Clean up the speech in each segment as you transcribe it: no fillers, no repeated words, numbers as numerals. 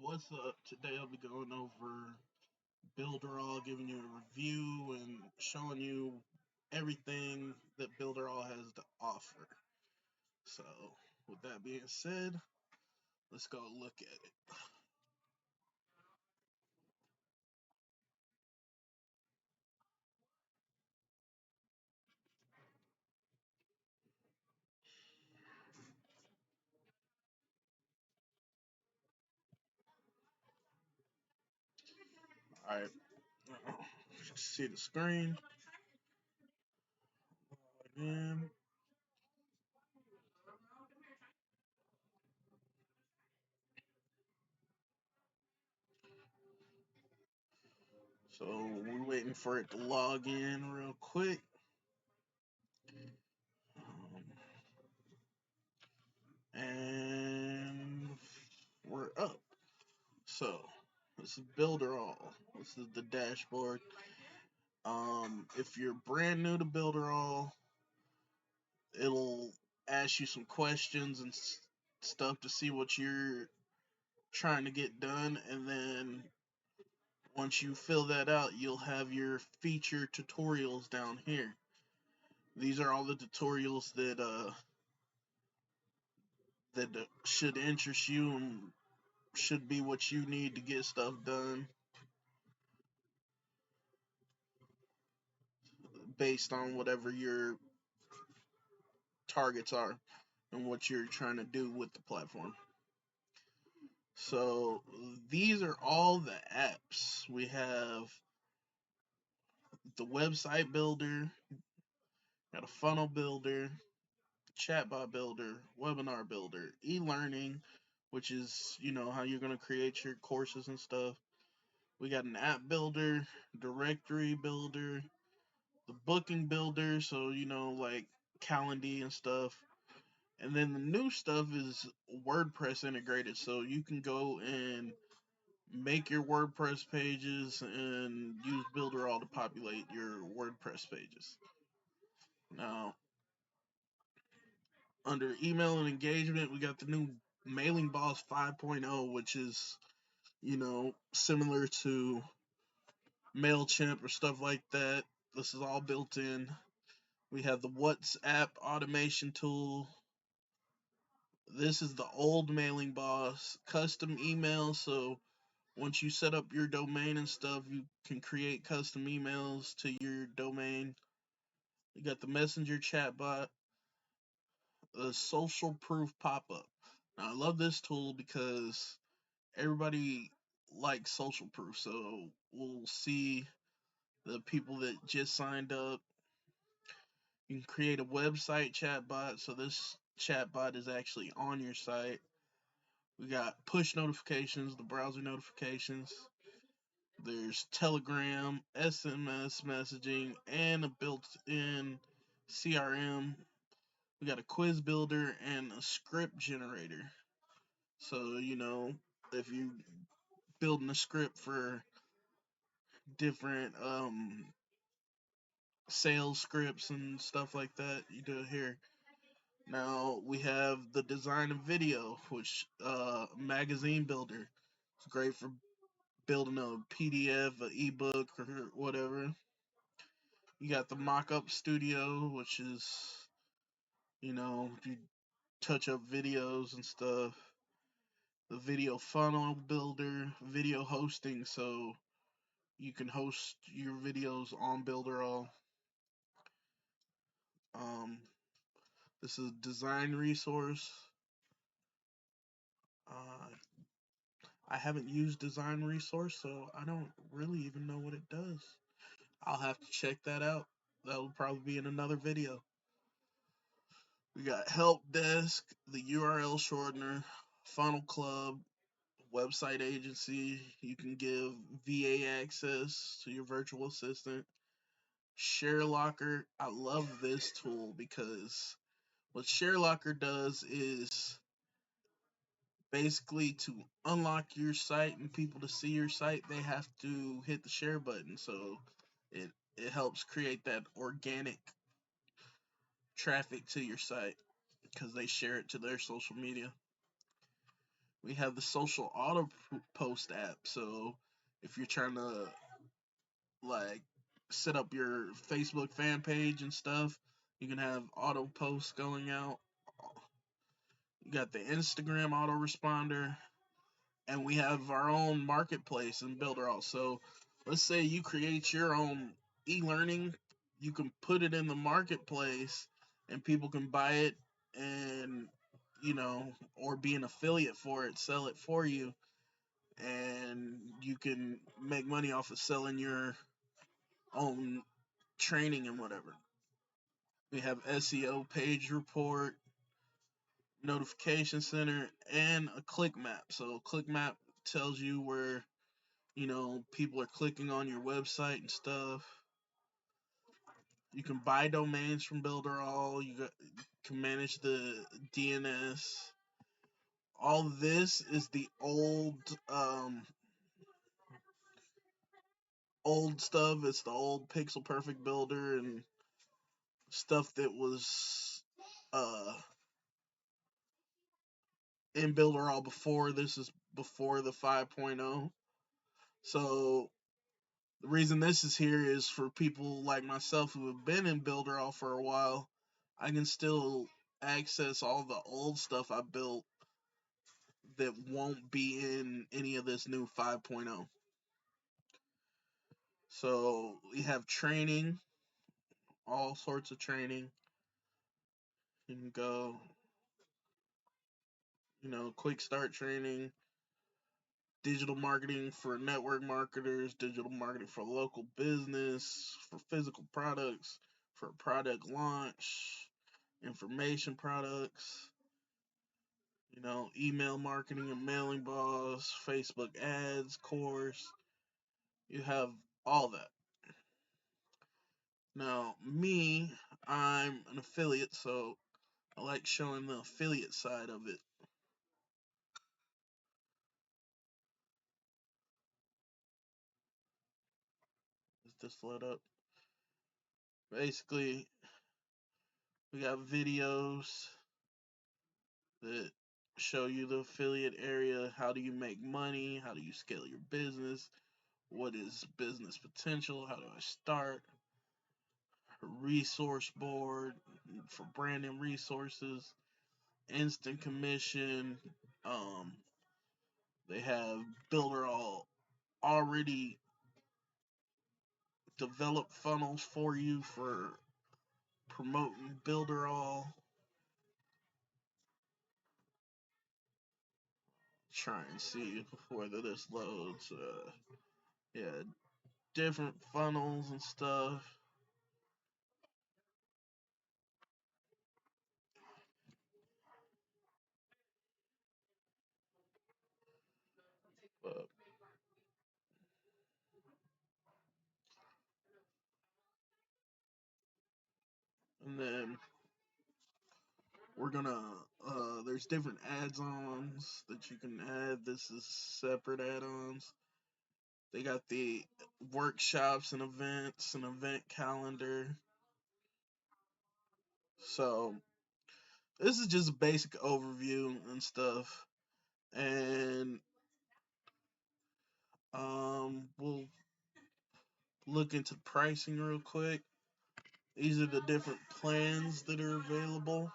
What's up? Today I'll be going over Builderall, giving you a review and showing you everything that Builderall has to offer. So, with that being said, let's go look at it. Alright, see the screen. Again. So, we're waiting for it to log in real quick. And we're up. So, this is Builderall. This is the dashboard. If you're brand new to Builderall, it'll ask you some questions and stuff to see what you're trying to get done, and then once you fill that out, you'll have your feature tutorials down here. These are all the tutorials that should interest you and should be what you need to get stuff done based on whatever your targets are and what you're trying to do with the platform. So these are all the apps. We have the website builder, got a funnel builder, chatbot builder, webinar builder, e-learning, which is, how you're going to create your courses and stuff. We got an app builder, directory builder, the booking builder, so, like Calendly and stuff. And then the new stuff is WordPress integrated, so you can go and make your WordPress pages and use Builderall to populate your WordPress pages. Now, under email and engagement, we got the new Mailing Boss 5.0, which is, similar to MailChimp or stuff like that. This is all built in. We have the WhatsApp automation tool. This is the old Mailing Boss custom email. So once you set up your domain and stuff, you can create custom emails to your domain. You got the Messenger chatbot, the social proof pop up. Now, I love this tool because everybody likes social proof. So we'll see the people that just signed up. You can create a website chatbot. So this chatbot is actually on your site. We got push notifications, the browser notifications. There's Telegram, SMS messaging, and a built-in CRM. We got a quiz builder and a script generator. So, if you building a script for different sales scripts and stuff like that, you do it here. Now we have the design of video, which magazine builder. It's great for building a PDF, an ebook, or whatever. You got the mock-up studio, which is, if you touch up videos and stuff. The video funnel builder, video hosting, so you can host your videos on Builderall. Um, this is a design resource. Uh, I haven't used design resource, so I don't really even know what it does. I'll have to check that out. That'll probably be in another video. We got help desk, the URL shortener, funnel club, website agency. You can give VA access to your virtual assistant. Share Locker. I love this tool because what Share Locker does is basically to unlock your site and people to see your site, they have to hit the share button. So it helps create that organic traffic to your site because they share it to their social media. We have the social auto post app. So if you're trying to like set up your Facebook fan page and stuff, you can have auto posts going out. You got the Instagram autoresponder, and we have our own marketplace in Builderall. So let's say you create your own e-learning, you can put it in the marketplace, and people can buy it, and or be an affiliate for it, sell it for you, and you can make money off of selling your own training and whatever. We have SEO page report, notification center, and a click map. So click map tells you where people are clicking on your website and stuff. You can buy domains from Builderall. Can manage the DNS. All this is the old stuff. It's the old Pixel Perfect Builder and stuff that was uh in Builderall before. This is before the 5.0. So the reason this is here is for people like myself who have been in Builderall for a while. I can still access all the old stuff I built that won't be in any of this new 5.0. So we have training, all sorts of training. You can go, quick start training, digital marketing for network marketers, digital marketing for local business, for physical products, for product launch, information products, email marketing and mailing boss, Facebook ads course. You have all that. Now, me, I'm an affiliate, so I like showing the affiliate side of it. Does this load up? Basically, we got videos that show you the affiliate area. How do you make money? How do you scale your business? What is business potential? How do I start? A resource board for branding resources, instant commission. Um, they have Builderall already developed funnels for you for promoting Builderall. Try and see whether this loads. Yeah, different funnels and stuff. But, and then we're gonna there's different add-ons that you can add. This is separate add-ons. They got the workshops and events, an event calendar. So this is just a basic overview and stuff. And we'll look into pricing real quick. These are the different plans that are available.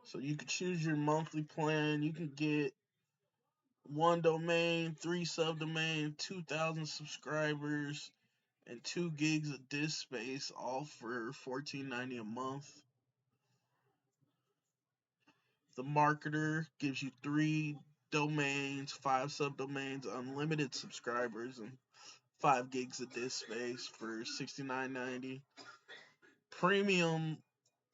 So you can choose your monthly plan. You can get one domain, three subdomain, 2,000 subscribers, and 2 gigs of disk space, all for $14.90 a month. The marketer gives you 3 domains, 5 subdomains, unlimited subscribers, and 5 gigs of disk space for $69.90. Premium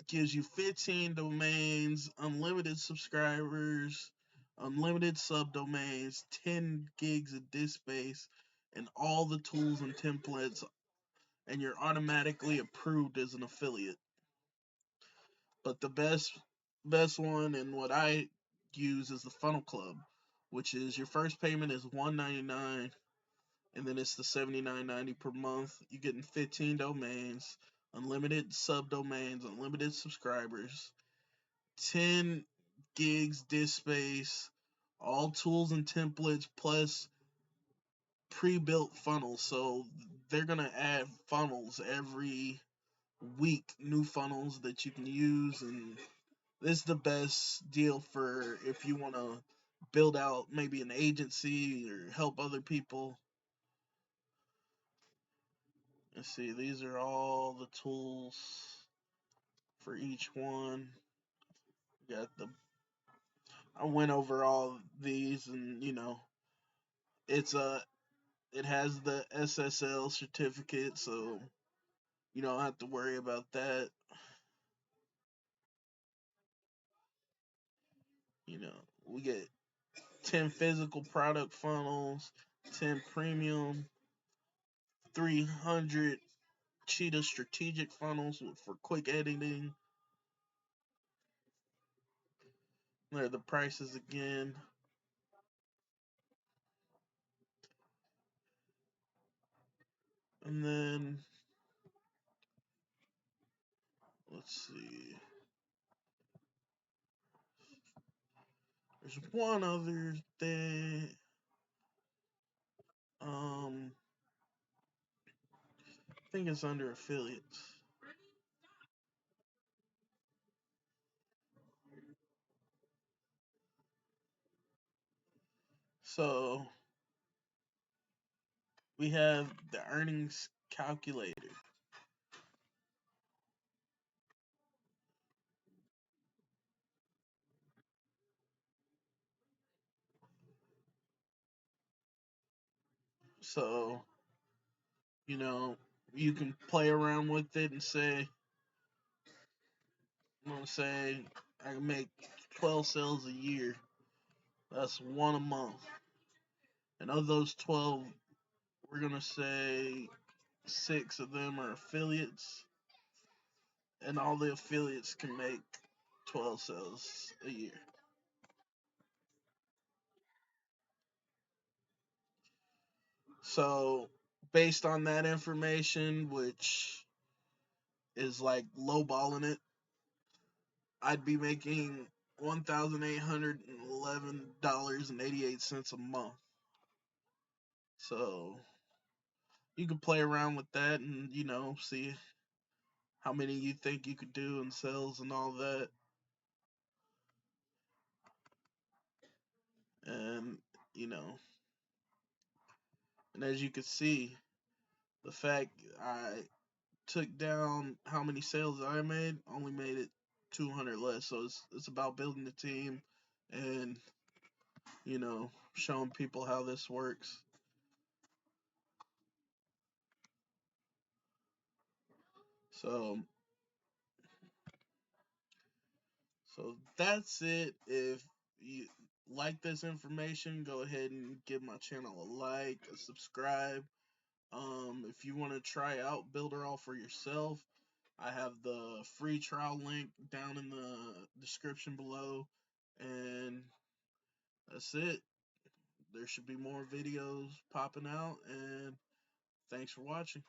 gives you 15 domains, unlimited subscribers, unlimited subdomains, 10 gigs of disk space, and all the tools and templates, and you're automatically approved as an affiliate. But the best one and what I use is the Funnel Club, which is your first payment is $199, and then it's the $79.90 per month. You're getting 15 domains, unlimited subdomains, unlimited subscribers, 10 gigs disk space, all tools and templates, plus pre-built funnels. So they're gonna add funnels every week, new funnels that you can use, and this is the best deal for if you want to build out maybe an agency or help other people. Let's see, these are all the tools for each one. Got the I went over all these, and it's a it has the SSL certificate, so you don't have to worry about that. You know, we get 10 physical product funnels, 10 premium, 300 Cheetah strategic funnels for quick editing. There are the prices again. And then let's see. There's one other thing. I think it's under affiliates. So we have the earnings calculator. So, you know, you can play around with it and say, I'm gonna say I can make 12 sales a year. That's one a month. And of those 12, we're gonna say 6 of them are affiliates, and all the affiliates can make 12 sales a year. So, based on that information, which is like lowballing it, I'd be making $1,811.88 a month. So, you can play around with that and, see how many you think you could do in sales and all that. And, you know, and as you can see, the fact I took down how many sales I made, only made it 200 less. So it's about building the team and showing people how this works. So that's it. If you like this information, go ahead and give my channel a like, a subscribe. If you want to try out Builderall for yourself, I have the free trial link down in the description below. And that's it. There should be more videos popping out, and thanks for watching.